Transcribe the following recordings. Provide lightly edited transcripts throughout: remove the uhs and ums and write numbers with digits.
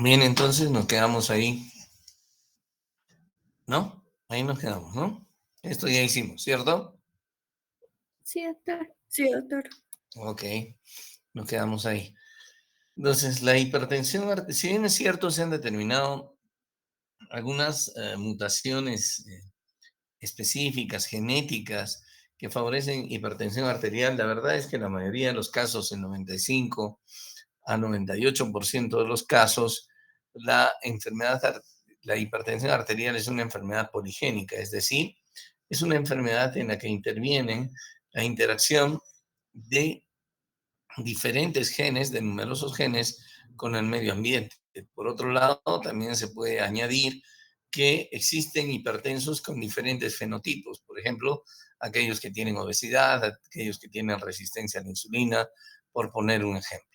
Bien, entonces nos quedamos ahí, ¿no? Ahí nos quedamos, ¿no? Esto ya hicimos, ¿cierto? Sí, doctor. Sí, doctor. Ok, nos quedamos ahí. Entonces, la hipertensión, si bien es cierto, se han determinado algunas mutaciones específicas, genéticas, que favorecen hipertensión arterial, la verdad es que la mayoría de los casos, el 95 a 98% de los casos, la enfermedad, la hipertensión arterial es una enfermedad poligénica, es decir, es una enfermedad en la que intervienen la interacción de diferentes genes, de numerosos genes, con el medio ambiente. Por otro lado, también se puede añadir que existen hipertensos con diferentes fenotipos, por ejemplo, aquellos que tienen obesidad, aquellos que tienen resistencia a la insulina, por poner un ejemplo.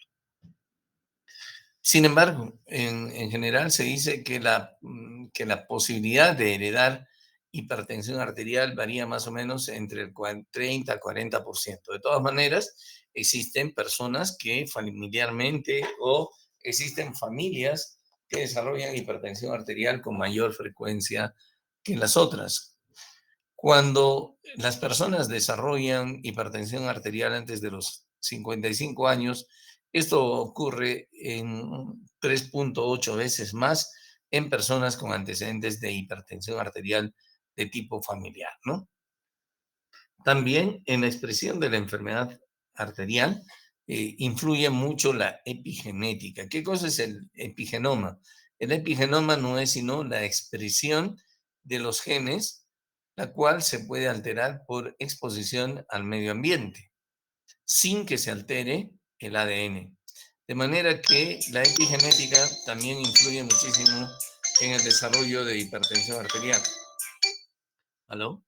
Sin embargo, en general se dice que la posibilidad de heredar hipertensión arterial varía más o menos entre el 30 a 40%. De todas maneras, existen personas que familiarmente o existen familias que desarrollan hipertensión arterial con mayor frecuencia que las otras. Cuando las personas desarrollan hipertensión arterial antes de los 55 años, esto ocurre en 3.8 veces más en personas con antecedentes de hipertensión arterial de tipo familiar, ¿no? También en la expresión de la enfermedad arterial influye mucho la epigenética. ¿Qué cosa es el epigenoma? El epigenoma no es sino la expresión de los genes, la cual se puede alterar por exposición al medio ambiente, sin que se altere el ADN. De manera que la epigenética también influye muchísimo en el desarrollo de hipertensión arterial. ¿Aló?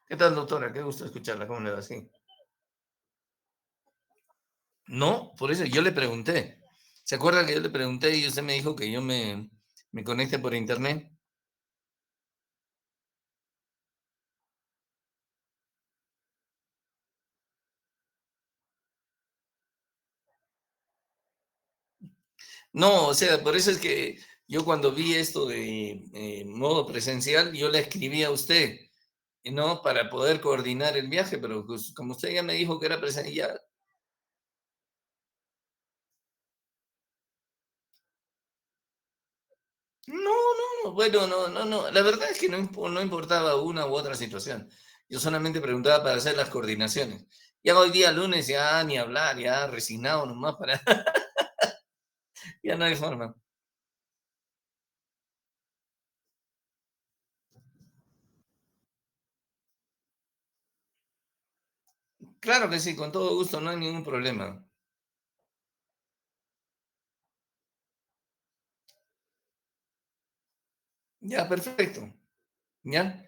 ¿Qué tal, doctora? Qué gusto escucharla. ¿Cómo le va? Sí. No, por eso yo le pregunté. ¿Se acuerda que yo le pregunté y usted me dijo que me conecte por internet? No, o sea, por eso es que yo cuando vi esto de modo presencial, yo le escribí a usted, ¿no? Para poder coordinar el viaje, pero pues, como usted ya me dijo que era presencial, no, bueno, no, la verdad es que no importaba una u otra situación. Yo solamente preguntaba para hacer las coordinaciones. Ya hoy día lunes, ya ni hablar, ya resignado nomás para, ya no hay forma. Claro que sí, con todo gusto, no hay ningún problema. Ya, perfecto. Ya.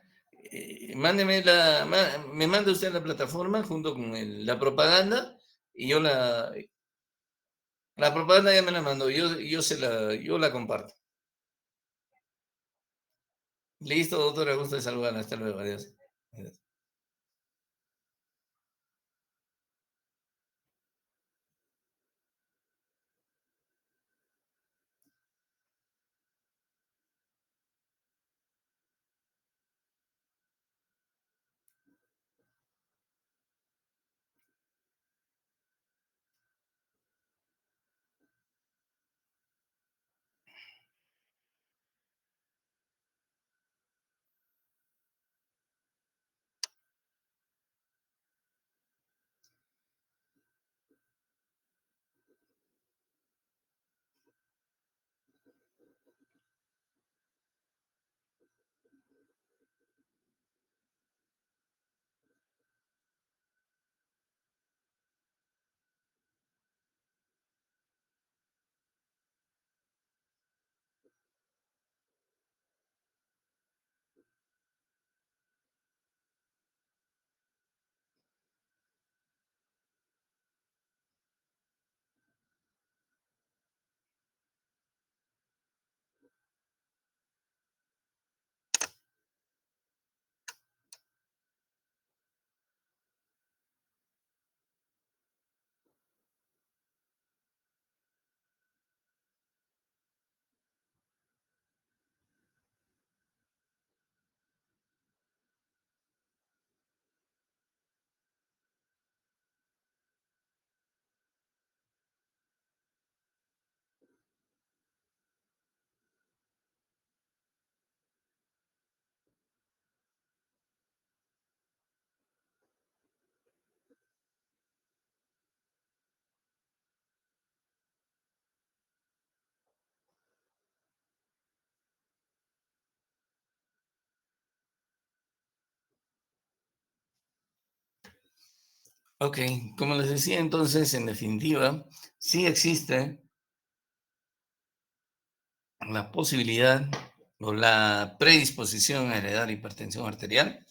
Me manda usted la plataforma junto con la propaganda y la propaganda ya me la mandó, yo la comparto. Listo, doctora, gusto de saludarla. Hasta luego, adiós. Adiós. Ok, como les decía entonces, en definitiva, sí existe la posibilidad o la predisposición a heredar hipertensión arterial.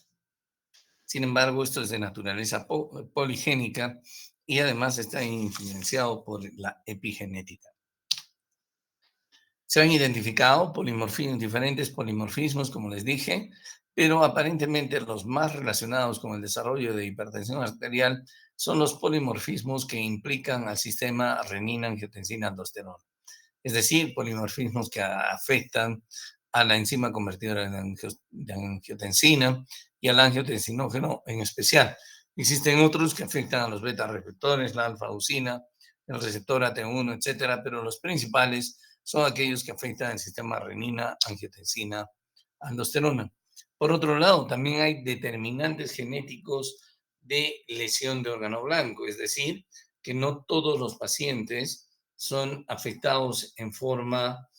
Sin embargo, esto es de naturaleza poligénica y además está influenciado por la epigenética. Se han identificado diferentes polimorfismos, como les dije, pero aparentemente los más relacionados con el desarrollo de hipertensión arterial son los polimorfismos que implican al sistema renina-angiotensina-aldosterona, es decir, polimorfismos que afectan a la enzima convertidora de angiotensina y al angiotensinógeno en especial. Existen otros que afectan a los beta receptores, la alfa-leucina, el receptor AT1, etcétera, pero los principales son aquellos que afectan al sistema renina, angiotensina, aldosterona. Por otro lado, también hay determinantes genéticos de lesión de órgano blanco, es decir, que no todos los pacientes son afectados en forma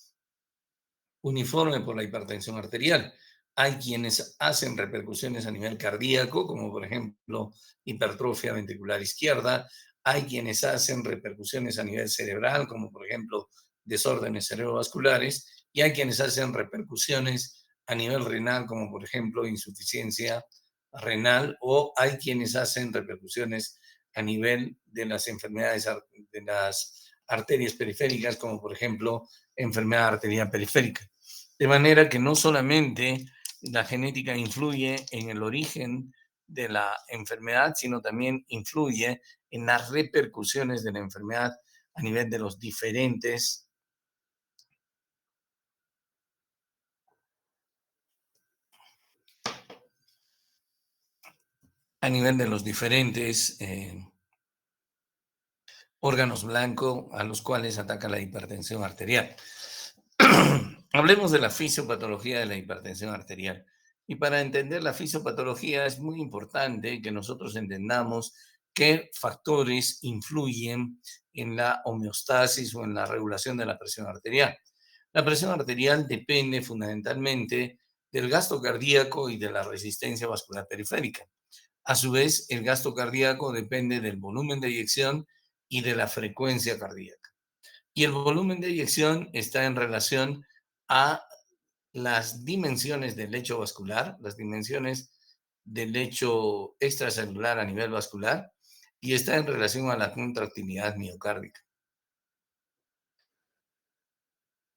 uniforme por la hipertensión arterial. Hay quienes hacen repercusiones a nivel cardíaco, como por ejemplo hipertrofia ventricular izquierda. Hay quienes hacen repercusiones a nivel cerebral, como por ejemplo desórdenes cerebrovasculares. Y hay quienes hacen repercusiones a nivel renal, como por ejemplo insuficiencia renal. O hay quienes hacen repercusiones a nivel de las enfermedades de las arterias periféricas, como por ejemplo enfermedad arterial periférica. De manera que no solamente la genética influye en el origen de la enfermedad, sino también influye en las repercusiones de la enfermedad a nivel de los diferentes, a nivel de los diferentes órganos blancos a los cuales ataca la hipertensión arterial. Hablemos de la fisiopatología de la hipertensión arterial. Y para entender la fisiopatología es muy importante que nosotros entendamos qué factores influyen en la homeostasis o en la regulación de la presión arterial. La presión arterial depende fundamentalmente del gasto cardíaco y de la resistencia vascular periférica. A su vez, el gasto cardíaco depende del volumen de eyección y de la frecuencia cardíaca. Y el volumen de eyección está en relación a las dimensiones del lecho vascular, las dimensiones del lecho extracelular a nivel vascular, y está en relación a la contractilidad miocárdica.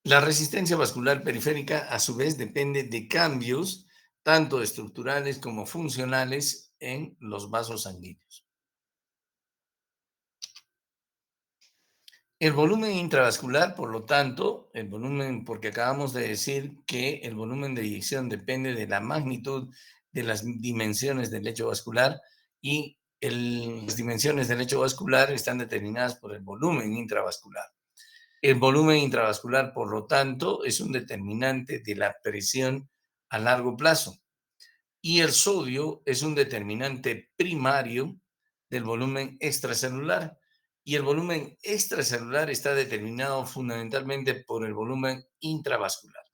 La resistencia vascular periférica, a su vez, depende de cambios tanto estructurales como funcionales en los vasos sanguíneos. El volumen intravascular, por lo tanto, el volumen, porque acabamos de decir que el volumen de eyección depende de la magnitud de las dimensiones del lecho vascular y las dimensiones del lecho vascular están determinadas por el volumen intravascular. El volumen intravascular, por lo tanto, es un determinante de la presión a largo plazo y el sodio es un determinante primario del volumen extracelular. Y el volumen extracelular está determinado fundamentalmente por el volumen intravascular.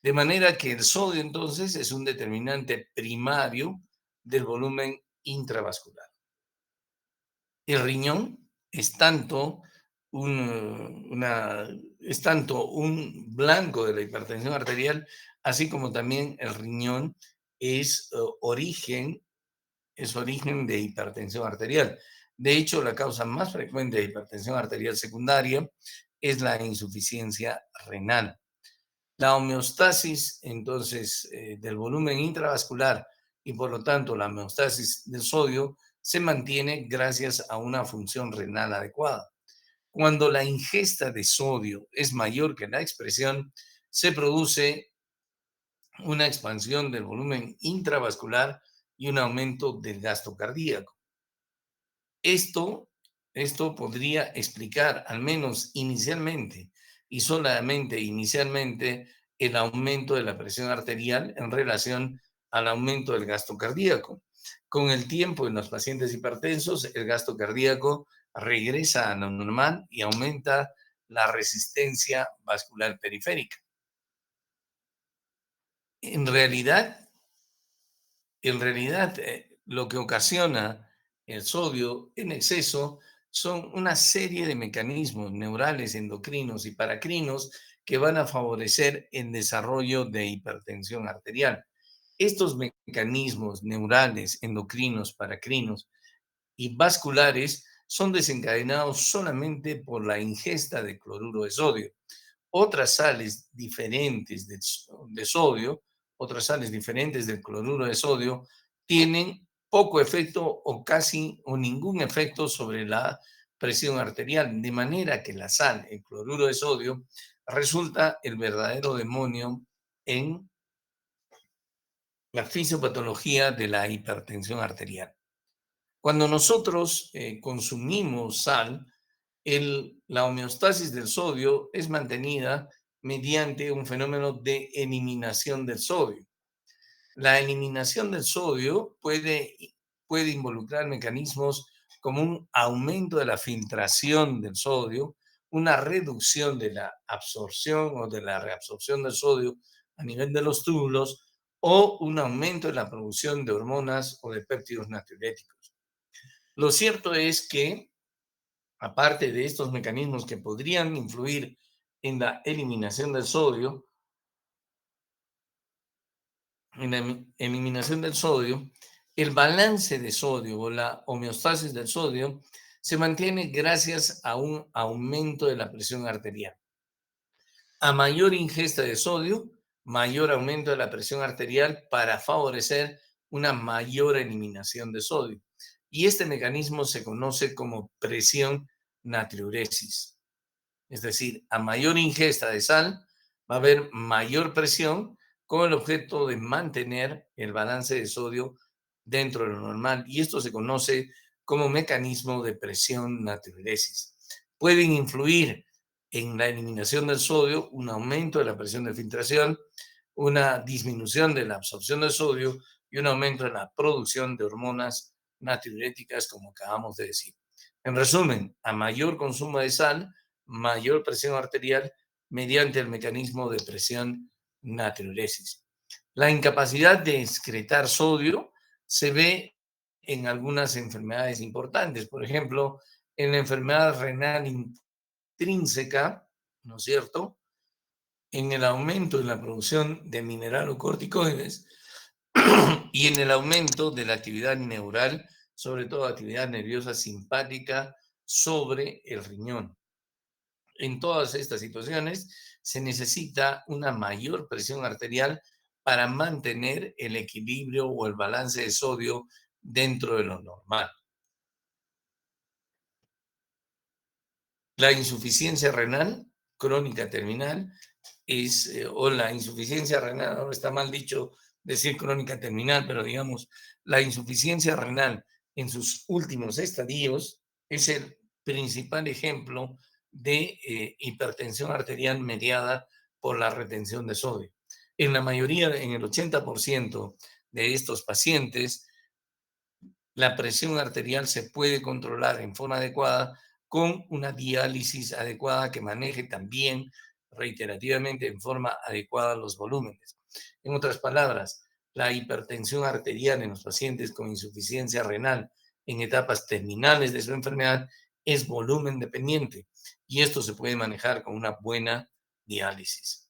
De manera que el sodio entonces es un determinante primario del volumen intravascular. El riñón es tanto es tanto un blanco de la hipertensión arterial, así como también el riñón es origen de hipertensión arterial. De hecho, la causa más frecuente de hipertensión arterial secundaria es la insuficiencia renal. La homeostasis, entonces, del volumen intravascular y por lo tanto la homeostasis del sodio se mantiene gracias a una función renal adecuada. Cuando la ingesta de sodio es mayor que la expresión, se produce una expansión del volumen intravascular y un aumento del gasto cardíaco. Esto, esto podría explicar, al menos inicialmente y solamente inicialmente, el aumento de la presión arterial en relación al aumento del gasto cardíaco. Con el tiempo, en los pacientes hipertensos, el gasto cardíaco regresa a lo normal y aumenta la resistencia vascular periférica. En realidad, lo que ocasiona el sodio en exceso son una serie de mecanismos neurales, endocrinos y paracrinos que van a favorecer el desarrollo de hipertensión arterial. Estos mecanismos neurales, endocrinos, paracrinos y vasculares son desencadenados solamente por la ingesta de cloruro de sodio. Otras sales diferentes de sodio, otras sales diferentes del cloruro de sodio, tienen poco efecto o casi o ningún efecto sobre la presión arterial, de manera que la sal, el cloruro de sodio, resulta el verdadero demonio en la fisiopatología de la hipertensión arterial. Cuando nosotros consumimos sal, la homeostasis del sodio es mantenida mediante un fenómeno de eliminación del sodio. La eliminación del sodio puede involucrar mecanismos como un aumento de la filtración del sodio, una reducción de la absorción o de la reabsorción del sodio a nivel de los túbulos o un aumento de la producción de hormonas o de péptidos natriuréticos. Lo cierto es que, aparte de estos mecanismos que podrían influir en la eliminación del sodio, el balance de sodio o la homeostasis del sodio se mantiene gracias a un aumento de la presión arterial. A mayor ingesta de sodio, mayor aumento de la presión arterial para favorecer una mayor eliminación de sodio. Y este mecanismo se conoce como presión natriuresis. Es decir, a mayor ingesta de sal, va a haber mayor presión con el objeto de mantener el balance de sodio dentro de lo normal. Y esto se conoce como mecanismo de presión natriuresis. Pueden influir en la eliminación del sodio un aumento de la presión de filtración, una disminución de la absorción de sodio y un aumento en la producción de hormonas natriuréticas, como acabamos de decir. En resumen, a mayor consumo de sal, mayor presión arterial mediante el mecanismo de presión natriuresis. La incapacidad de excretar sodio se ve en algunas enfermedades importantes, por ejemplo, en la enfermedad renal intrínseca, ¿no es cierto? En el aumento de la producción de mineralocorticoides y en el aumento de la actividad neural, sobre todo actividad nerviosa simpática sobre el riñón. En todas estas situaciones se necesita una mayor presión arterial para mantener el equilibrio o el balance de sodio dentro de lo normal. La insuficiencia renal crónica terminal o la insuficiencia renal, ahora está mal dicho decir crónica terminal, pero digamos, la insuficiencia renal en sus últimos estadios es el principal ejemplo de hipertensión arterial mediada por la retención de sodio. En la mayoría, en el 80% de estos pacientes, la presión arterial se puede controlar en forma adecuada con una diálisis adecuada que maneje también reiterativamente en forma adecuada los volúmenes. En otras palabras, la hipertensión arterial en los pacientes con insuficiencia renal en etapas terminales de su enfermedad es volumen dependiente y esto se puede manejar con una buena diálisis.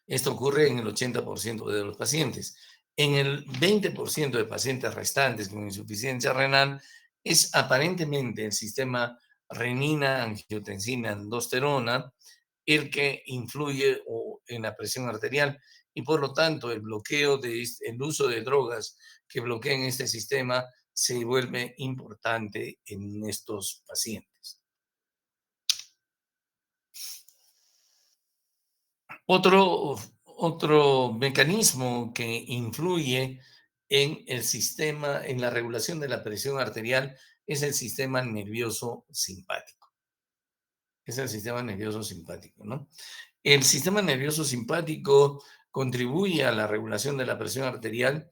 Esto ocurre en el 80% de los pacientes. En el 20% de pacientes restantes con insuficiencia renal es aparentemente el sistema renina, angiotensina, aldosterona el que influye en la presión arterial y por lo tanto el el uso de drogas que bloqueen este sistema se vuelve importante en estos pacientes. Otro mecanismo que influye en el sistema, en la regulación de la presión arterial, es el sistema nervioso simpático. Es el sistema nervioso simpático, ¿no? El sistema nervioso simpático contribuye a la regulación de la presión arterial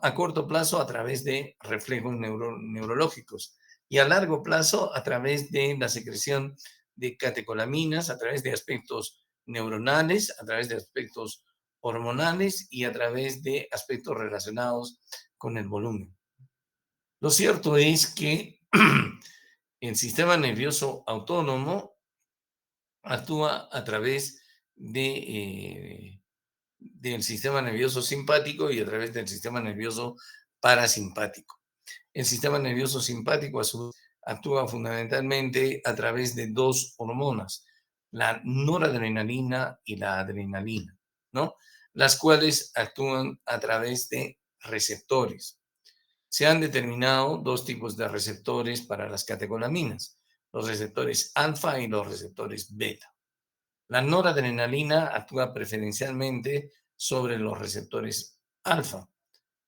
a corto plazo a través de reflejos neurológicos y a largo plazo a través de la secreción de catecolaminas, a través de aspectos neuronales, a través de aspectos hormonales y a través de aspectos relacionados con el volumen. Lo cierto es que el sistema nervioso autónomo actúa a través del sistema nervioso simpático y a través del sistema nervioso parasimpático. El sistema nervioso simpático a su vez actúa fundamentalmente a través de dos hormonas, la noradrenalina y la adrenalina, ¿no? Las cuales actúan a través de receptores. Se han determinado dos tipos de receptores para las catecolaminas, los receptores alfa y los receptores beta. La noradrenalina actúa preferencialmente sobre los receptores alfa.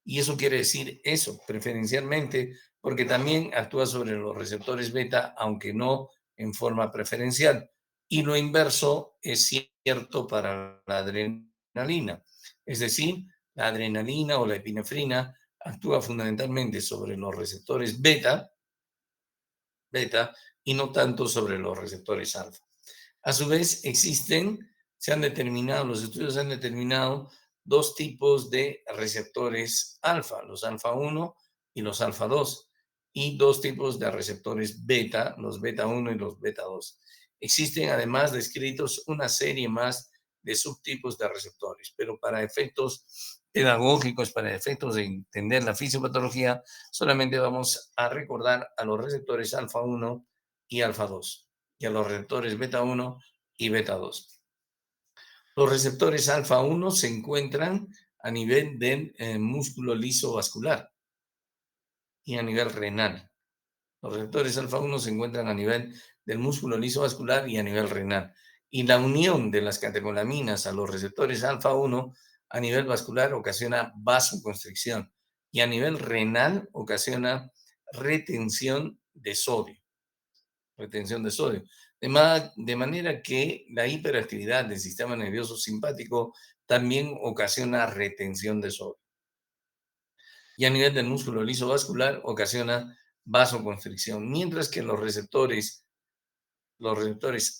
Y eso quiere decir eso, preferencialmente, porque también actúa sobre los receptores beta, aunque no en forma preferencial. Y lo inverso es cierto para la adrenalina. Es decir, la adrenalina o la epinefrina actúa fundamentalmente sobre los receptores beta y no tanto sobre los receptores alfa. A su vez, los estudios han determinado dos tipos de receptores alfa, los alfa 1 y los alfa 2, y dos tipos de receptores beta, los beta 1 y los beta 2. Existen además descritos una serie más de subtipos de receptores, pero para efectos pedagógicos, para efectos de entender la fisiopatología, solamente vamos a recordar a los receptores alfa 1 y alfa 2 y a los receptores beta 1 y beta 2. Los receptores alfa 1 se encuentran a nivel del músculo liso vascular y a nivel renal. Los receptores alfa 1 se encuentran a nivel del músculo liso vascular y a nivel renal. Y la unión de las catecolaminas a los receptores alfa 1 a nivel vascular ocasiona vasoconstricción y a nivel renal ocasiona retención de sodio. Retención de sodio. De manera que la hiperactividad del sistema nervioso simpático también ocasiona retención de sodio. Y a nivel del músculo liso vascular ocasiona vasoconstricción, mientras que los receptores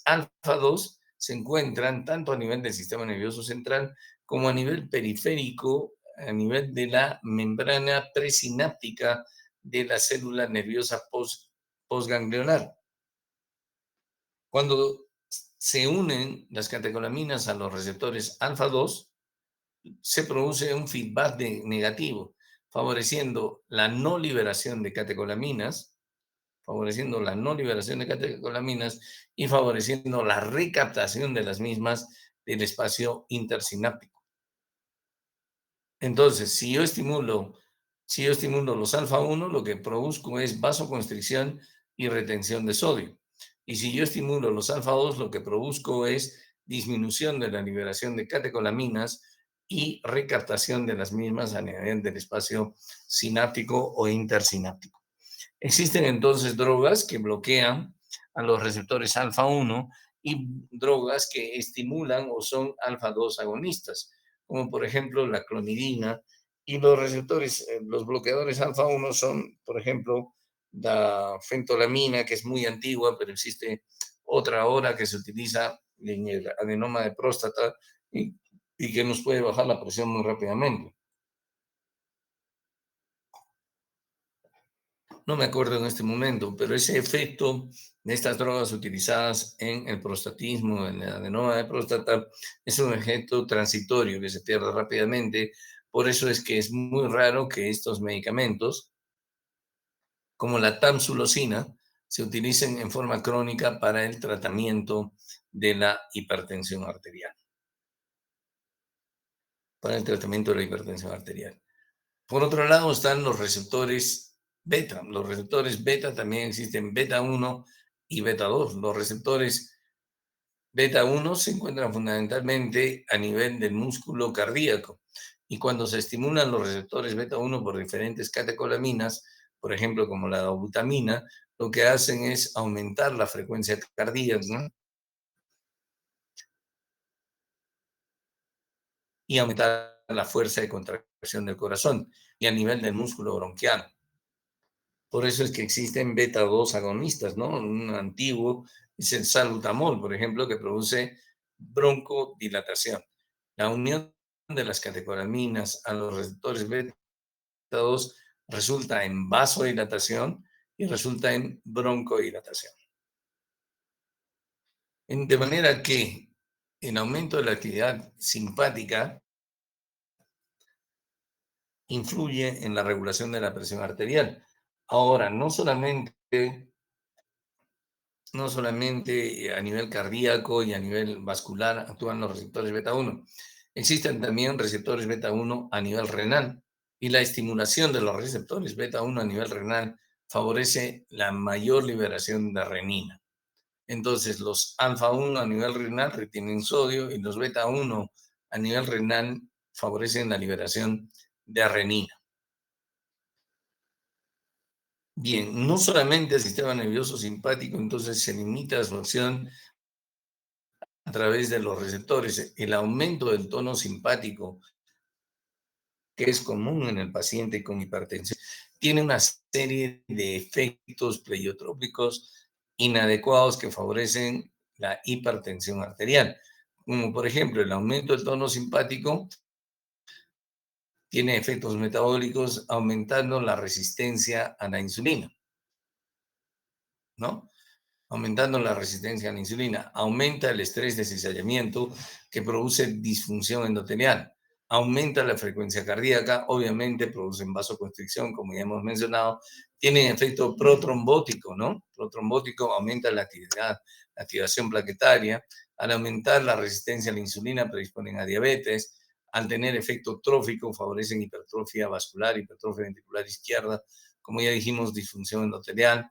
alfa 2 se encuentran tanto a nivel del sistema nervioso central como a nivel periférico, a nivel de la membrana presináptica de la célula nerviosa postganglionar. Cuando se unen las catecolaminas a los receptores alfa 2, se produce un feedback negativo, favoreciendo la no liberación de catecolaminas, y favoreciendo la recaptación de las mismas del espacio intersináptico. Entonces, si yo estimulo los alfa 1, lo que produzco es vasoconstricción y retención de sodio. Y si yo estimulo los alfa 2, lo que produzco es disminución de la liberación de catecolaminas y recaptación de las mismas a nivel del espacio sináptico o intersináptico. Existen entonces drogas que bloquean a los receptores alfa 1 y drogas que estimulan o son alfa 2 agonistas, como por ejemplo la clonidina. Y los bloqueadores alfa 1 son, por ejemplo, la fentolamina, que es muy antigua, pero existe otra ahora que se utiliza en el adenoma de próstata y que nos puede bajar la presión muy rápidamente. No me acuerdo en este momento, pero ese efecto de estas drogas utilizadas en el prostatismo, en el adenoma de próstata, es un efecto transitorio que se pierde rápidamente. Por eso es que es muy raro que estos medicamentos, como la tamsulosina, se utilicen en forma crónica para el tratamiento de la hipertensión arterial. Para el tratamiento de la hipertensión arterial. Por otro lado están los receptores beta. Los receptores beta también existen beta 1 y beta 2. Los receptores beta 1 se encuentran fundamentalmente a nivel del músculo cardíaco. Y cuando se estimulan los receptores beta 1 por diferentes catecolaminas, por ejemplo, como la dobutamina, lo que hacen es aumentar la frecuencia cardíaca, ¿no? Y aumentar la fuerza de contracción del corazón y a nivel del músculo bronquial. Por eso es que existen beta 2 agonistas, ¿no? Un antiguo es el salbutamol, por ejemplo, que produce broncodilatación. La unión de las catecolaminas a los receptores beta 2 resulta en vasodilatación y resulta en broncodilatación. De manera que el aumento de la actividad simpática influye en la regulación de la presión arterial. Ahora, no solamente a nivel cardíaco y a nivel vascular actúan los receptores beta 1, existen también receptores beta 1 a nivel renal y la estimulación de los receptores beta 1 a nivel renal favorece la mayor liberación de renina. Entonces, los alfa 1 a nivel renal retienen sodio y los beta 1 a nivel renal favorecen la liberación de renina. Bien, no solamente el sistema nervioso simpático entonces se limita a su acción a través de los receptores. El aumento del tono simpático, que es común en el paciente con hipertensión, tiene una serie de efectos pleiotrópicos inadecuados que favorecen la hipertensión arterial. Como por ejemplo, el aumento del tono simpático tiene efectos metabólicos aumentando la resistencia a la insulina, ¿no? Aumentando la resistencia a la insulina, aumenta el estrés de cizallamiento que produce disfunción endotelial, aumenta la frecuencia cardíaca, obviamente producen vasoconstricción, como ya hemos mencionado, tienen efecto protrombótico, ¿no? Protrombótico aumenta la actividad, la activación plaquetaria, al aumentar la resistencia a la insulina predisponen a diabetes, al tener efecto trófico favorecen hipertrofia vascular, hipertrofia ventricular izquierda, como ya dijimos, disfunción endotelial,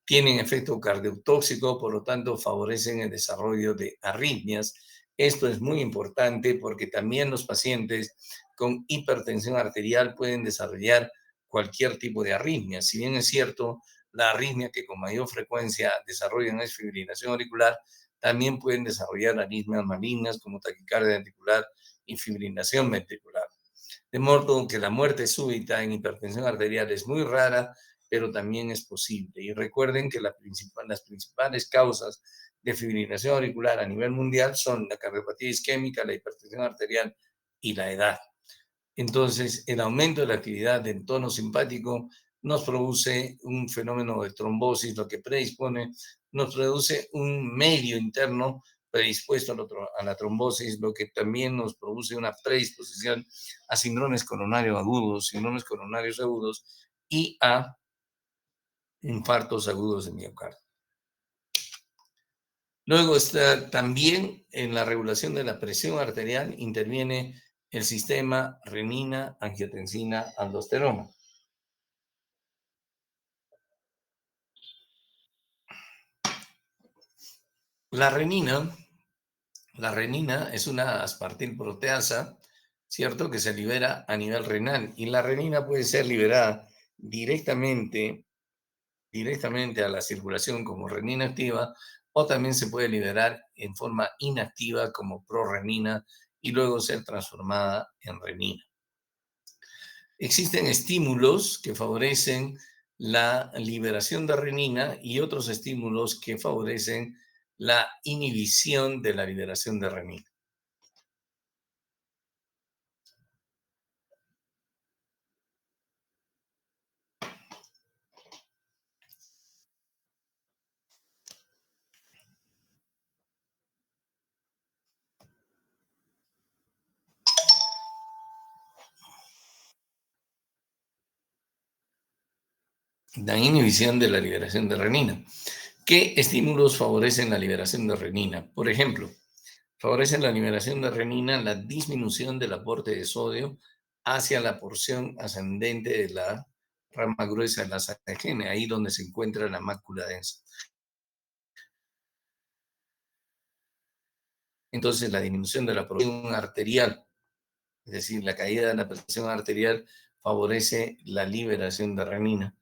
tienen efecto cardiotóxico, por lo tanto favorecen el desarrollo de arritmias. Esto es muy importante porque también los pacientes con hipertensión arterial pueden desarrollar cualquier tipo de arritmia. Si bien es cierto, la arritmia que con mayor frecuencia desarrollan es fibrilación auricular, también pueden desarrollar arritmias malignas como taquicardia ventricular y fibrilación ventricular. De modo que la muerte súbita en hipertensión arterial es muy rara, pero también es posible. Y recuerden que las principales causas de fibrilación auricular a nivel mundial son la cardiopatía isquémica, la hipertensión arterial y la edad. Entonces, el aumento de la actividad del tono simpático nos produce un fenómeno de trombosis, lo que nos produce un medio interno predispuesto a la trombosis, lo que también nos produce una predisposición a síndromes coronarios agudos y a infartos agudos de miocardio. Luego está también en la regulación de la presión arterial, interviene el sistema renina, angiotensina, aldosterona. La renina, la renina es una aspartil proteasa, ¿cierto? Que se libera a nivel renal y la renina puede ser liberada directamente a la circulación como renina activa o también se puede liberar en forma inactiva como prorrenina y luego ser transformada en renina. Existen estímulos que favorecen la liberación de renina y otros estímulos que favorecen la inhibición de la liberación de renina. La inhibición de la liberación de renina. ¿Qué estímulos favorecen la liberación de renina? Por ejemplo, favorecen la liberación de renina la disminución del aporte de sodio hacia la porción ascendente de la rama gruesa de la sangre, ahí donde se encuentra la mácula densa. Entonces, la disminución de la presión arterial, es decir, la caída de la presión arterial, favorece la liberación de renina.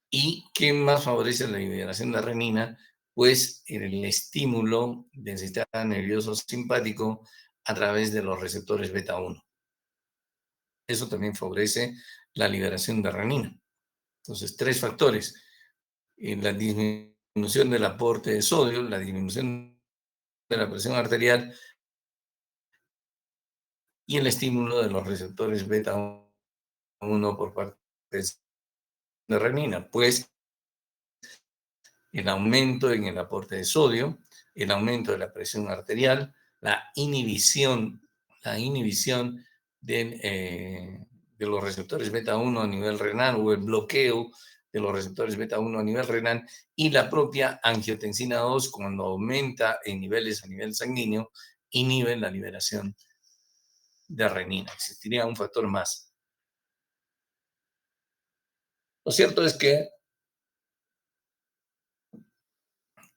¿Y qué más favorece la liberación de renina? Pues el estímulo del sistema nervioso simpático a través de los receptores beta 1. Eso también favorece la liberación de renina. Entonces, tres factores: la disminución del aporte de sodio, la disminución de la presión arterial y el estímulo de los receptores beta 1 por parte de renina? Pues el aumento en el aporte de sodio, el aumento de la presión arterial, la inhibición de los receptores beta 1 a nivel renal o el bloqueo de los receptores beta 1 a nivel renal y la propia angiotensina 2 cuando aumenta en niveles a nivel sanguíneo inhibe la liberación de renina. Existiría un factor más. Lo cierto es que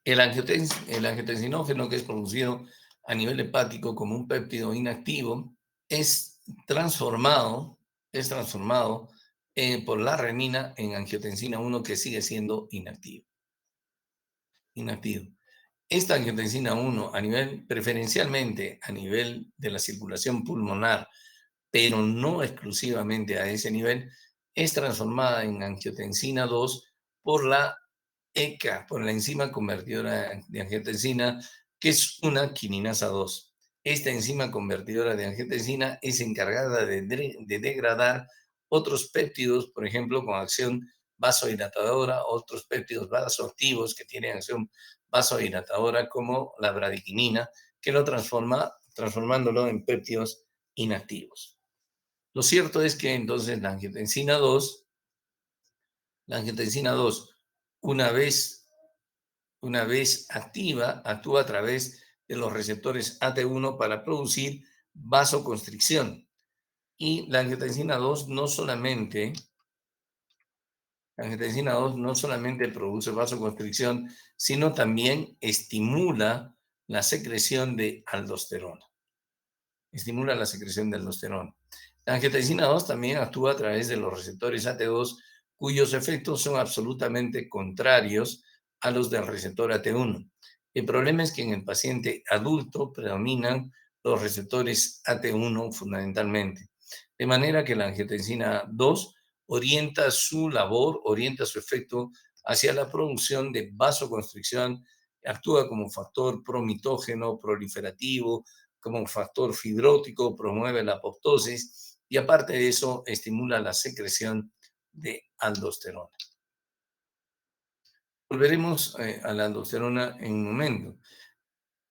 el angiotensinógeno que es producido a nivel hepático como un péptido inactivo es transformado, por la renina en angiotensina 1 que sigue siendo inactivo. Esta angiotensina 1 preferencialmente a nivel de la circulación pulmonar, pero no exclusivamente a ese nivel, es transformada en angiotensina 2 por la ECA, por la enzima convertidora de angiotensina, que es una quininasa 2. Esta enzima convertidora de angiotensina es encargada de degradar otros péptidos, por ejemplo, con acción vasodilatadora, otros péptidos vasoactivos que tienen acción vasodilatadora, como la bradiquinina, que lo transformándolo en péptidos inactivos. Lo cierto es que entonces la angiotensina 2, una vez activa, actúa a través de los receptores AT1 para producir vasoconstricción. Y la angiotensina 2 no solamente produce vasoconstricción, sino también estimula la secreción de aldosterona. La angiotensina 2 también actúa a través de los receptores AT2, cuyos efectos son absolutamente contrarios a los del receptor AT1. El problema es que en el paciente adulto predominan los receptores AT1 fundamentalmente, de manera que la angiotensina 2 orienta su efecto hacia la producción de vasoconstricción, actúa como factor promitógeno proliferativo, como factor fibrótico, promueve la apoptosis y aparte de eso estimula la secreción de aldosterona. Volveremos a la aldosterona en un momento.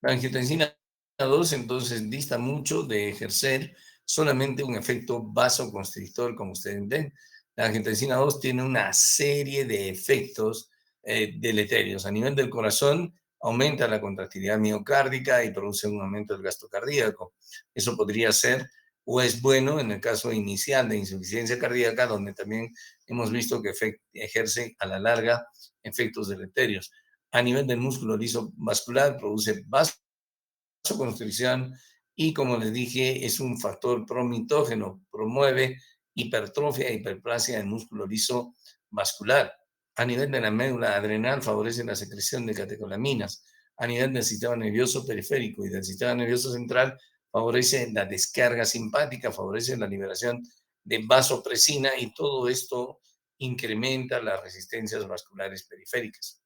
La angiotensina 2 entonces dista mucho de ejercer solamente un efecto vasoconstrictor, como ustedes ven. La angiotensina 2 tiene una serie de efectos deleterios. A nivel del corazón, aumenta la contractilidad miocárdica y produce un aumento del gasto cardíaco. Eso podría ser o es bueno en el caso inicial de insuficiencia cardíaca, donde también hemos visto que ejerce a la larga efectos deleterios. A nivel del músculo liso vascular, produce vasoconstricción y, como les dije, es un factor promitógeno, promueve hipertrofia e hiperplasia del músculo liso vascular. A nivel de la médula adrenal, favorece la secreción de catecolaminas. A nivel del sistema nervioso periférico y del sistema nervioso central, favorece la descarga simpática, favorece la liberación de vasopresina y todo esto incrementa las resistencias vasculares periféricas.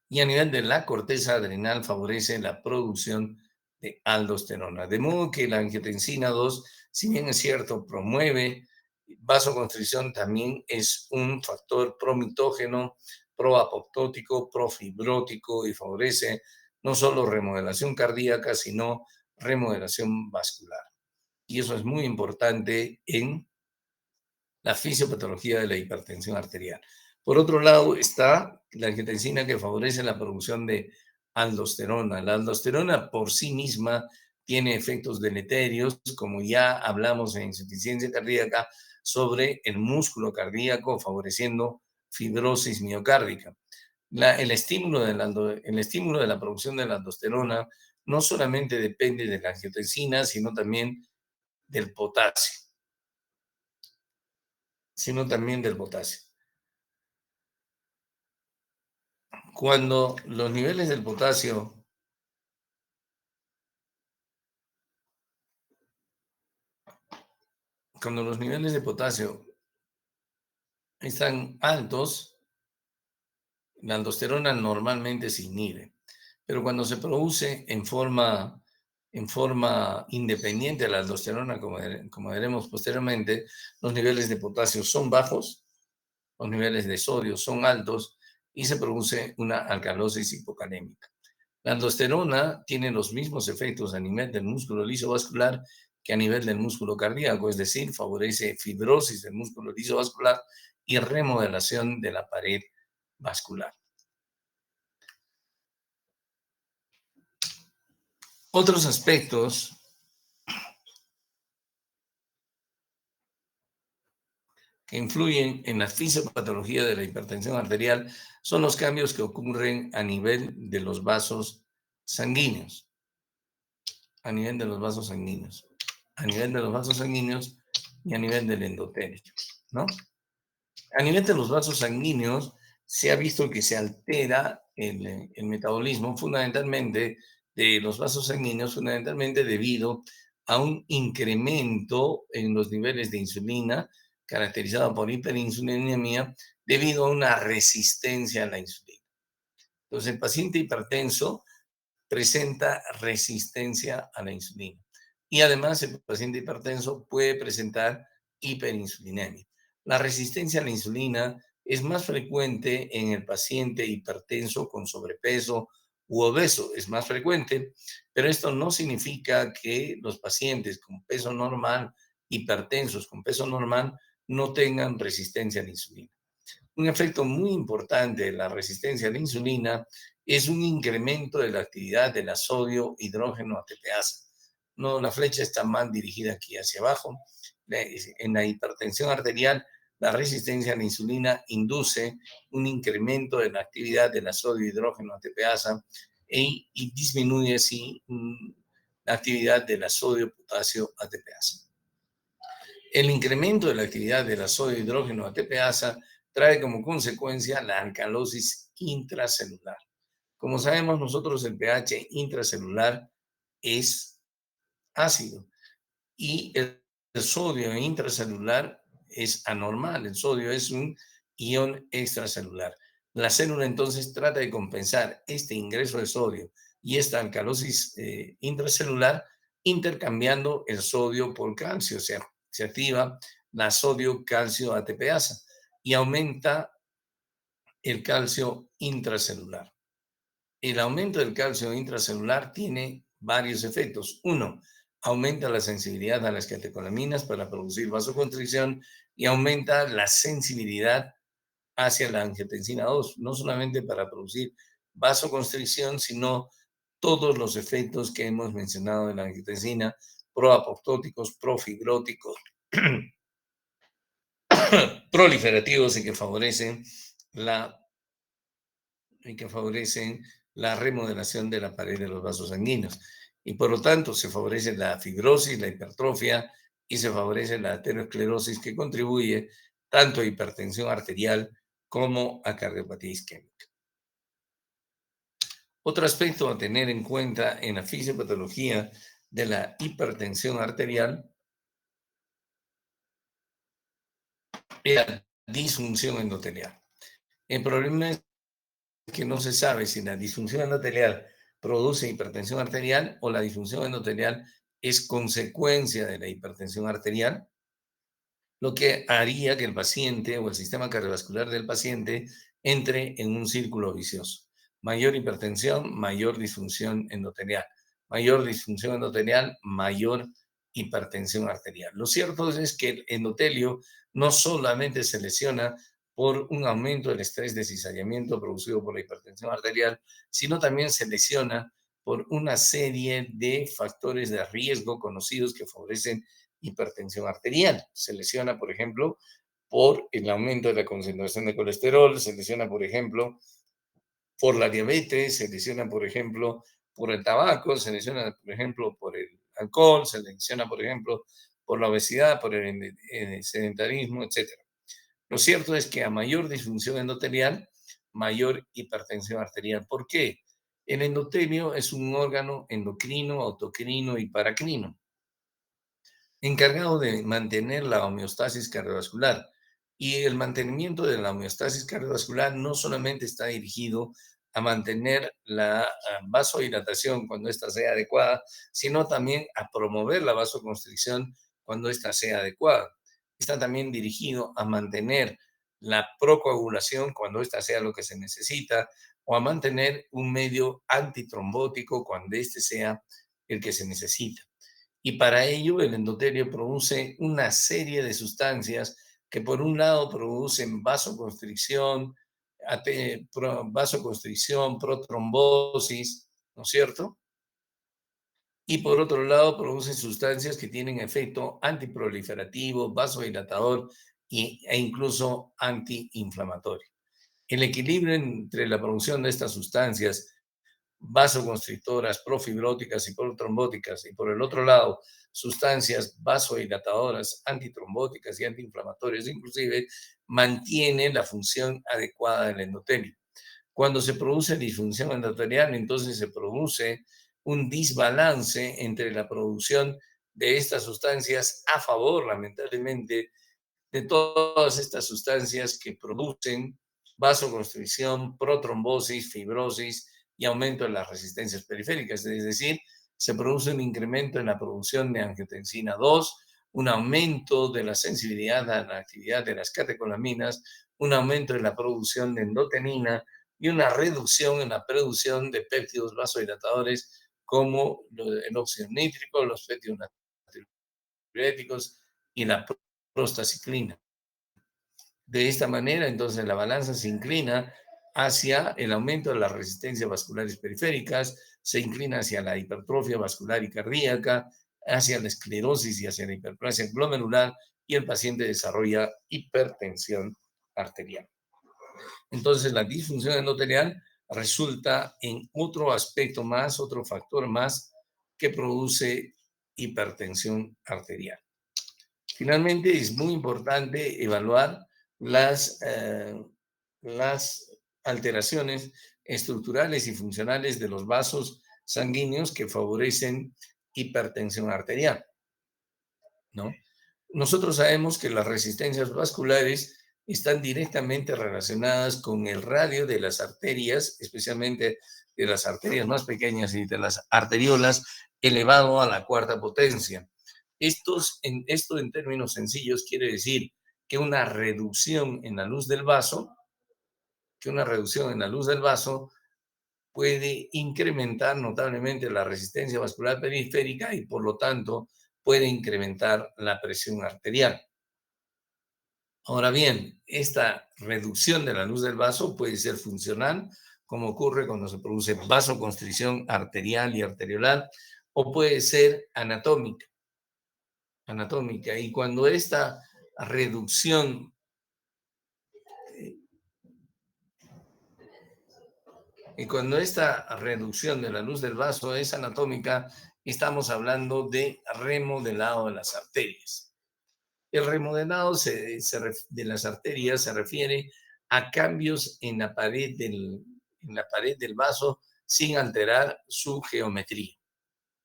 Y a nivel de la corteza adrenal favorece la producción de aldosterona. De modo que la angiotensina 2, si bien es cierto, promueve vasoconstricción, también es un factor promitógeno, proapoptótico, profibrótico y favorece no solo remodelación cardíaca, sino remodelación vascular. Y eso es muy importante en la fisiopatología de la hipertensión arterial. Por otro lado está la angiotensina que favorece la producción de aldosterona. La aldosterona por sí misma tiene efectos deleterios, como ya hablamos en insuficiencia cardíaca, sobre el músculo cardíaco, favoreciendo fibrosis miocárdica. El estímulo de la producción de la aldosterona no solamente depende de la angiotensina, sino también del potasio. Cuando los niveles del potasio están altos, la aldosterona normalmente se inhibe, pero cuando se produce en forma independiente de la aldosterona, como veremos posteriormente, los niveles de potasio son bajos los niveles de sodio son altos y se produce una alcalosis hipocalémica. La aldosterona tiene los mismos efectos a nivel del músculo liso vascular que a nivel del músculo cardíaco, es decir, favorece fibrosis del músculo liso vascular y remodelación de la pared vascular. Otros aspectos que influyen en la fisiopatología de la hipertensión arterial son los cambios que ocurren a nivel de los vasos sanguíneos. A nivel de los vasos sanguíneos. A nivel de los vasos sanguíneos y a nivel del endotelio, ¿no? A nivel de los vasos sanguíneos se ha visto que se altera el metabolismo fundamentalmente de los vasos sanguíneos, fundamentalmente debido a un incremento en los niveles de insulina, caracterizado por hiperinsulinemia, debido a una resistencia a la insulina. Entonces, el paciente hipertenso presenta resistencia a la insulina. Y además, el paciente hipertenso puede presentar hiperinsulinemia. La resistencia a la insulina es más frecuente en el paciente hipertenso con sobrepeso u obeso, es más frecuente, pero esto no significa que los pacientes con peso normal, hipertensos con peso normal, no tengan resistencia a la insulina. Un efecto muy importante de la resistencia a la insulina es un incremento de la actividad de la sodio hidrógeno ATPasa. No, la flecha está mal dirigida aquí hacia abajo. En la hipertensión arterial, la resistencia a la insulina induce un incremento de la actividad de la sodio hidrógeno ATPasa y disminuye así la actividad de la sodio potasio ATPasa. El incremento de la actividad de la sodio hidrógeno ATPasa trae como consecuencia la alcalosis intracelular. Como sabemos nosotros, el pH intracelular es ácido y el sodio intracelular es anormal. El sodio es un ion extracelular. La célula entonces trata de compensar este ingreso de sodio y esta alcalosis intracelular intercambiando el sodio por calcio. O sea, se activa la sodio-calcio ATPasa y aumenta el calcio intracelular. El aumento del calcio intracelular tiene varios efectos. Uno, aumenta la sensibilidad a las catecolaminas para producir vasoconstricción y aumenta la sensibilidad hacia la angiotensina 2, no solamente para producir vasoconstricción, sino todos los efectos que hemos mencionado de la angiotensina, proapoptóticos, profibróticos, proliferativos la, y que favorecen la remodelación de la pared de los vasos sanguíneos. Y por lo tanto se favorece la fibrosis, la hipertrofia y se favorece la aterosclerosis que contribuye tanto a hipertensión arterial como a cardiopatía isquémica. Otro aspecto a tener en cuenta en la fisiopatología de la hipertensión arterial es la disfunción endotelial. El problema es que no se sabe si la disfunción endotelial produce hipertensión arterial o la disfunción endotelial es consecuencia de la hipertensión arterial, lo que haría que el paciente o el sistema cardiovascular del paciente entre en un círculo vicioso. Mayor hipertensión, mayor disfunción endotelial. Mayor disfunción endotelial, mayor hipertensión arterial. Lo cierto es que el endotelio no solamente se lesiona por un aumento del estrés de cizallamiento producido por la hipertensión arterial, sino también se lesiona por una serie de factores de riesgo conocidos que favorecen hipertensión arterial. Se lesiona, por ejemplo, por el aumento de la concentración de colesterol, se lesiona, por ejemplo, por la diabetes, se lesiona, por ejemplo, por el tabaco, se lesiona, por ejemplo, por el alcohol, se lesiona, por ejemplo, por la obesidad, por el sedentarismo, etc. Lo cierto es que a mayor disfunción endotelial, mayor hipertensión arterial. ¿Por qué? El endotelio es un órgano endocrino, autocrino y paracrino, encargado de mantener la homeostasis cardiovascular. Y el mantenimiento de la homeostasis cardiovascular no solamente está dirigido a mantener la vasodilatación cuando ésta sea adecuada, sino también a promover la vasoconstricción cuando ésta sea adecuada. Está también dirigido a mantener la procoagulación cuando ésta sea lo que se necesita, o a mantener un medio antitrombótico cuando éste sea el que se necesita. Y para ello el endotelio produce una serie de sustancias que por un lado producen vasoconstricción, protrombosis, ¿no es cierto? Y por otro lado producen sustancias que tienen efecto antiproliferativo, vasodilatador e incluso antiinflamatorio. El equilibrio entre la producción de estas sustancias vasoconstrictoras, profibróticas y protrombóticas, y por el otro lado, sustancias vasodilatadoras, antitrombóticas y antiinflamatorias, inclusive, mantiene la función adecuada del endotelio. Cuando se produce disfunción endotelial, entonces se produce un desbalance entre la producción de estas sustancias a favor, lamentablemente, de todas estas sustancias que producen vasoconstricción, protrombosis, fibrosis y aumento de las resistencias periféricas. Es decir, se produce un incremento en la producción de angiotensina 2, un aumento de la sensibilidad a la actividad de las catecolaminas, un aumento en la producción de endotenina y una reducción en la producción de péptidos vasodilatadores como el óxido nítrico, los péptidos natriuréticos y la prostaciclina. De esta manera, entonces, la balanza se inclina hacia el aumento de las resistencias vasculares periféricas, se inclina hacia la hipertrofia vascular y cardíaca, hacia la esclerosis y hacia la hiperplasia glomerular, y el paciente desarrolla hipertensión arterial. Entonces, la disfunción endotelial resulta en otro aspecto más, otro factor más que produce hipertensión arterial. Finalmente, es muy importante evaluar las alteraciones estructurales y funcionales de los vasos sanguíneos que favorecen hipertensión arterial, ¿no? Nosotros sabemos que las resistencias vasculares están directamente relacionadas con el radio de las arterias, especialmente de las arterias más pequeñas y de las arteriolas, elevado a la cuarta potencia. Esto en términos sencillos quiere decir que una reducción en la luz del vaso, puede incrementar notablemente la resistencia vascular periférica y por lo tanto puede incrementar la presión arterial. Ahora bien, esta reducción de la luz del vaso puede ser funcional, como ocurre cuando se produce vasoconstricción arterial y arteriolar, o puede ser anatómica. Y cuando esta reducción de la luz del vaso es anatómica, estamos hablando de remodelado de las arterias. El remodelado de las arterias se refiere a cambios en la pared del vaso sin alterar su geometría,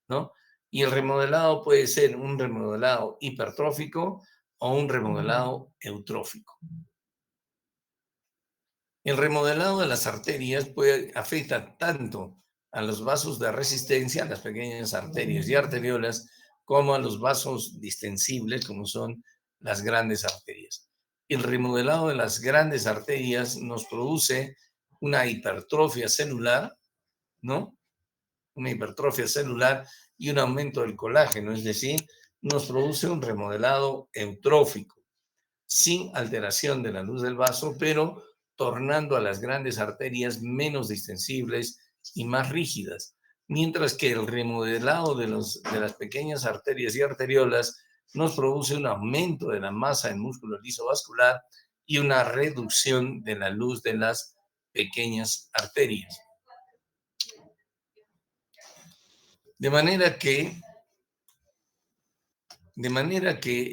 ¿no? Y el remodelado puede ser un remodelado hipertrófico o un remodelado eutrófico. El remodelado de las arterias afecta tanto a los vasos de resistencia, las pequeñas arterias y arteriolas, como a los vasos distensibles, como son las grandes arterias. El remodelado de las grandes arterias nos produce una hipertrofia celular, ¿no? Una hipertrofia celular y un aumento del colágeno, es decir, nos produce un remodelado eutrófico, sin alteración de la luz del vaso, pero tornando a las grandes arterias menos distensibles y más rígidas, mientras que el remodelado de las pequeñas arterias y arteriolas nos produce un aumento de la masa del músculo liso vascular y una reducción de la luz de las pequeñas arterias. De manera que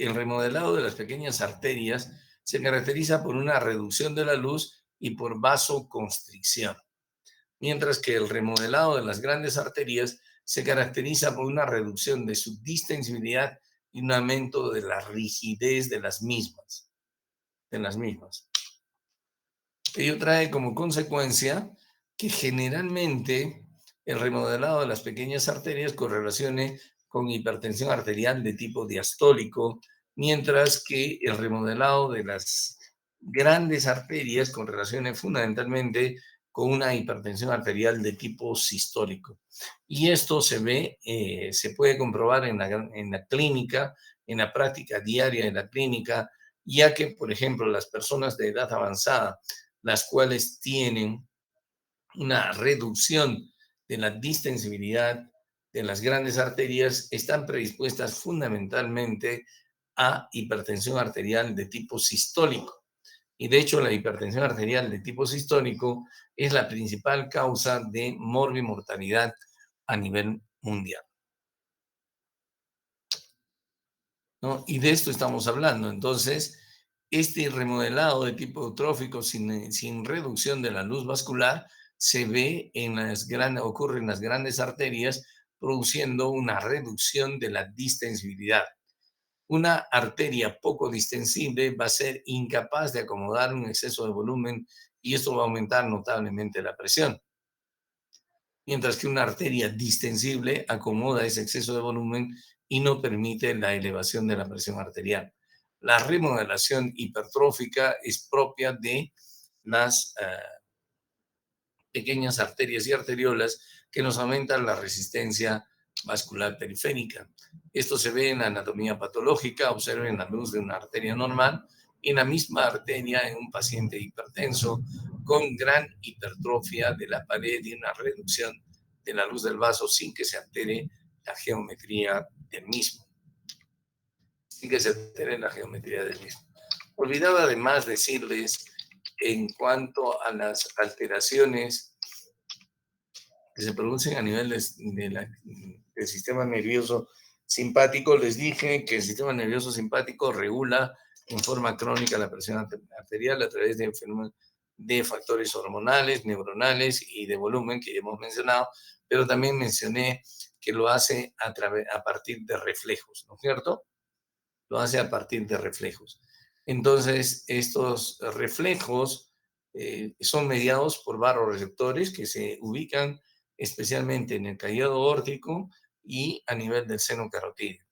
el remodelado de las pequeñas arterias se caracteriza por una reducción de la luz y por vasoconstricción, mientras que el remodelado de las grandes arterias se caracteriza por una reducción de su distensibilidad y un aumento de la rigidez de las mismas. Ello trae como consecuencia que generalmente el remodelado de las pequeñas arterias correlacione con hipertensión arterial de tipo diastólico, mientras que el remodelado de las grandes arterias con relaciones fundamentalmente con una hipertensión arterial de tipo sistólico. Y esto se ve, se puede comprobar en la clínica, en la práctica diaria de la clínica, ya que, por ejemplo, las personas de edad avanzada, las cuales tienen una reducción de la distensibilidad de las grandes arterias, están predispuestas fundamentalmente a hipertensión arterial de tipo sistólico. Y de hecho, la hipertensión arterial de tipo sistólico es la principal causa de morbimortalidad a nivel mundial, ¿no? Y de esto estamos hablando. Entonces, este remodelado de tipo eutrófico sin reducción de la luz vascular se ve ocurre en las grandes arterias, produciendo una reducción de la distensibilidad. Una arteria poco distensible va a ser incapaz de acomodar un exceso de volumen y esto va a aumentar notablemente la presión. Mientras que una arteria distensible acomoda ese exceso de volumen y no permite la elevación de la presión arterial. La remodelación hipertrófica es propia de las pequeñas arterias y arteriolas que nos aumentan la resistencia vascular periférica. Esto se ve en la anatomía patológica, observen la luz de una arteria normal y en la misma arteria en un paciente hipertenso con gran hipertrofia de la pared y una reducción de la luz del vaso sin que se altere la geometría del mismo. Sin que se altere la geometría del mismo. Olvidaba además decirles en cuanto a las alteraciones que se producen a nivel del sistema nervioso simpático, les dije que el sistema nervioso simpático regula en forma crónica la presión arterial a través de fenómenos de factores hormonales, neuronales y de volumen que ya hemos mencionado, pero también mencioné que lo hace a partir de reflejos, ¿no es cierto? Lo hace a partir de reflejos. Entonces, estos reflejos son mediados por barroreceptores que se ubican especialmente en el callado órtico y a nivel del seno carotídeo.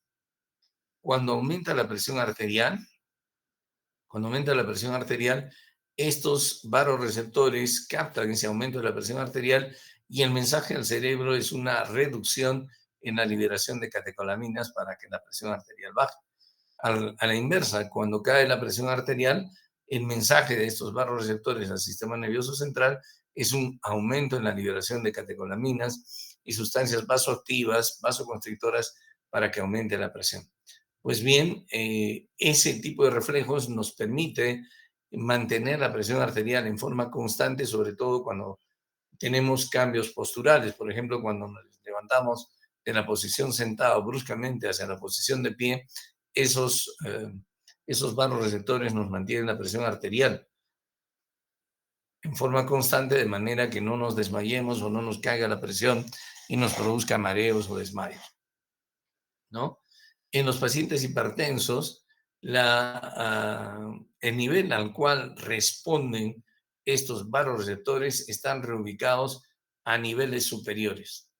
Cuando aumenta la presión arterial, estos barroreceptores captan ese aumento de la presión arterial y el mensaje al cerebro es una reducción en la liberación de catecolaminas para que la presión arterial baje. A la inversa, cuando cae la presión arterial, el mensaje de estos barroreceptores al sistema nervioso central es un aumento en la liberación de catecolaminas y sustancias vasoactivas, vasoconstrictoras, para que aumente la presión. Pues bien, ese tipo de reflejos nos permite mantener la presión arterial en forma constante, sobre todo cuando tenemos cambios posturales. Por ejemplo, cuando nos levantamos de la posición sentado bruscamente hacia la posición de pie, esos vasoreceptores nos mantienen la presión arterial en forma constante, de manera que no nos desmayemos o no nos caiga la presión y nos produzca mareos o desmayos, ¿no? En los pacientes hipertensos, el nivel al cual responden estos vasoreceptores están reubicados a niveles superiores.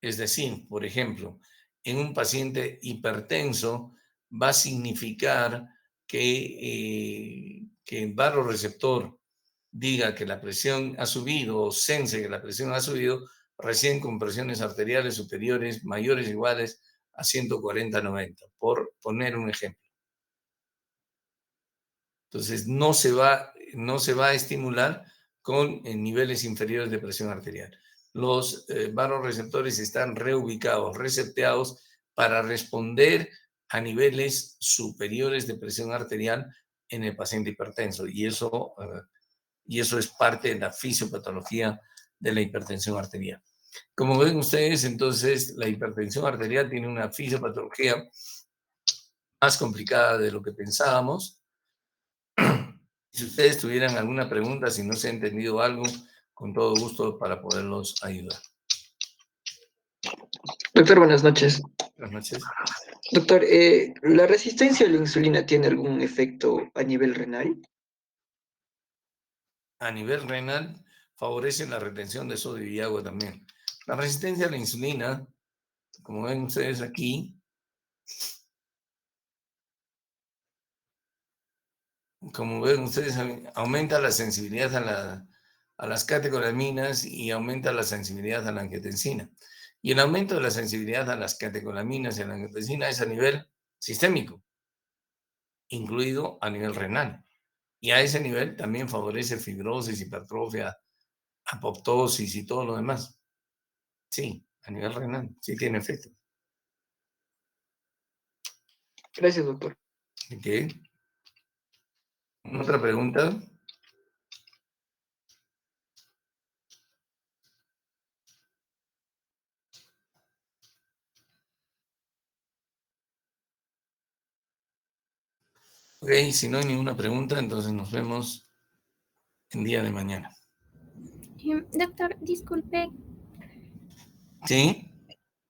Es decir, por ejemplo, en un paciente hipertenso va a significar que el barroreceptor diga que la presión ha subido o sense que la presión ha subido recién con presiones arteriales superiores, mayores o iguales a 140/90, por poner un ejemplo. Entonces, no se va a estimular con niveles inferiores de presión arterial. Los vasoreceptores están reubicados, reseteados para responder a niveles superiores de presión arterial en el paciente hipertenso. Y eso es parte de la fisiopatología de la hipertensión arterial. Como ven ustedes, entonces, la hipertensión arterial tiene una fisiopatología más complicada de lo que pensábamos. Si ustedes tuvieran alguna pregunta, si no se ha entendido algo, con todo gusto para poderlos ayudar. Doctor, buenas noches. Buenas noches. Doctor, ¿la resistencia a la insulina tiene algún efecto a nivel renal? A nivel renal, favorece la retención de sodio y agua también. La resistencia a la insulina, como ven ustedes aquí, como ven ustedes, aumenta la sensibilidad a las catecolaminas y aumenta la sensibilidad a la angiotensina. Y el aumento de la sensibilidad a las catecolaminas y a la angiotensina es a nivel sistémico, incluido a nivel renal. Y a ese nivel también favorece fibrosis, hipertrofia, apoptosis y todo lo demás. Sí, a nivel renal, sí tiene efecto. Gracias, doctor. ¿Ok? ¿Otra pregunta? Ok, si no hay ninguna pregunta, entonces nos vemos el día de mañana. Doctor, disculpe, ¿Sí?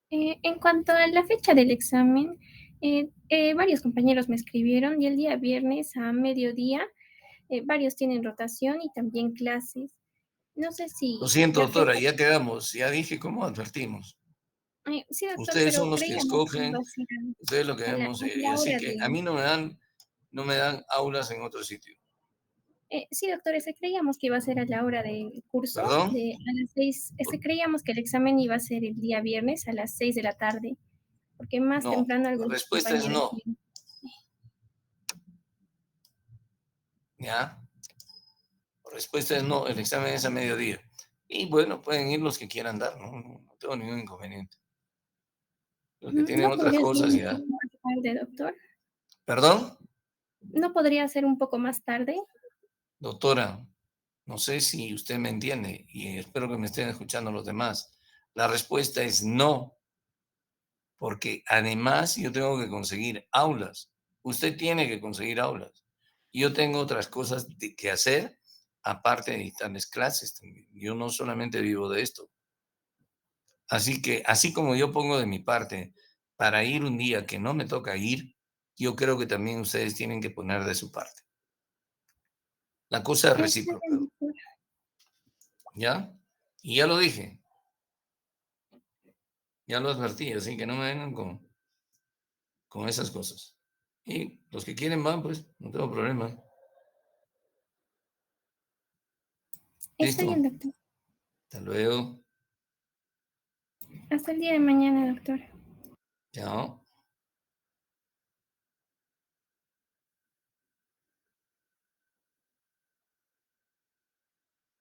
en cuanto a la fecha del examen, varios compañeros me escribieron y el día viernes a mediodía varios tienen rotación y también clases. No sé Lo si siento, la doctora, fecha... ya quedamos. Ya dije cómo advertimos. sí, doctor, Ustedes son pero los que creíamos que iba escogen, a ser ustedes lo que a vemos. la Así hora que a de... mí no me dan aulas en otro sitio. sí, doctor, ese creíamos que iba a ser a la hora del curso, ¿Perdón? a las 6. Creíamos que el examen iba a ser el día viernes a las 6 de la tarde, porque más No. temprano La algunos respuesta es compañeros... no. ¿Ya? La respuesta es no. El examen es a mediodía. Y bueno, pueden ir los que quieran dar, ¿no? No tengo ningún inconveniente. Los que tienen ¿No otras podría ser cosas un ya. poco más tarde, doctor? ¿Perdón? ¿No podría ser un poco más tarde? Doctora, no sé si usted me entiende y espero que me estén escuchando los demás. La respuesta es no, porque además yo tengo que conseguir aulas. Usted tiene que conseguir aulas. Yo tengo otras cosas que hacer aparte de dictarles clases también. Yo no solamente vivo de esto. Así que, así como yo pongo de mi parte para ir un día que no me toca ir, yo creo que también ustedes tienen que poner de su parte. La cosa es Está recíproca, bien, doctor. ¿ya? Y ya lo dije, ya lo advertí, así que no me vengan con esas cosas. Y los que quieren van, pues, no tengo problema. Está bien, ¿Listo? doctor. Hasta luego. Hasta el día de mañana, doctor. Chao.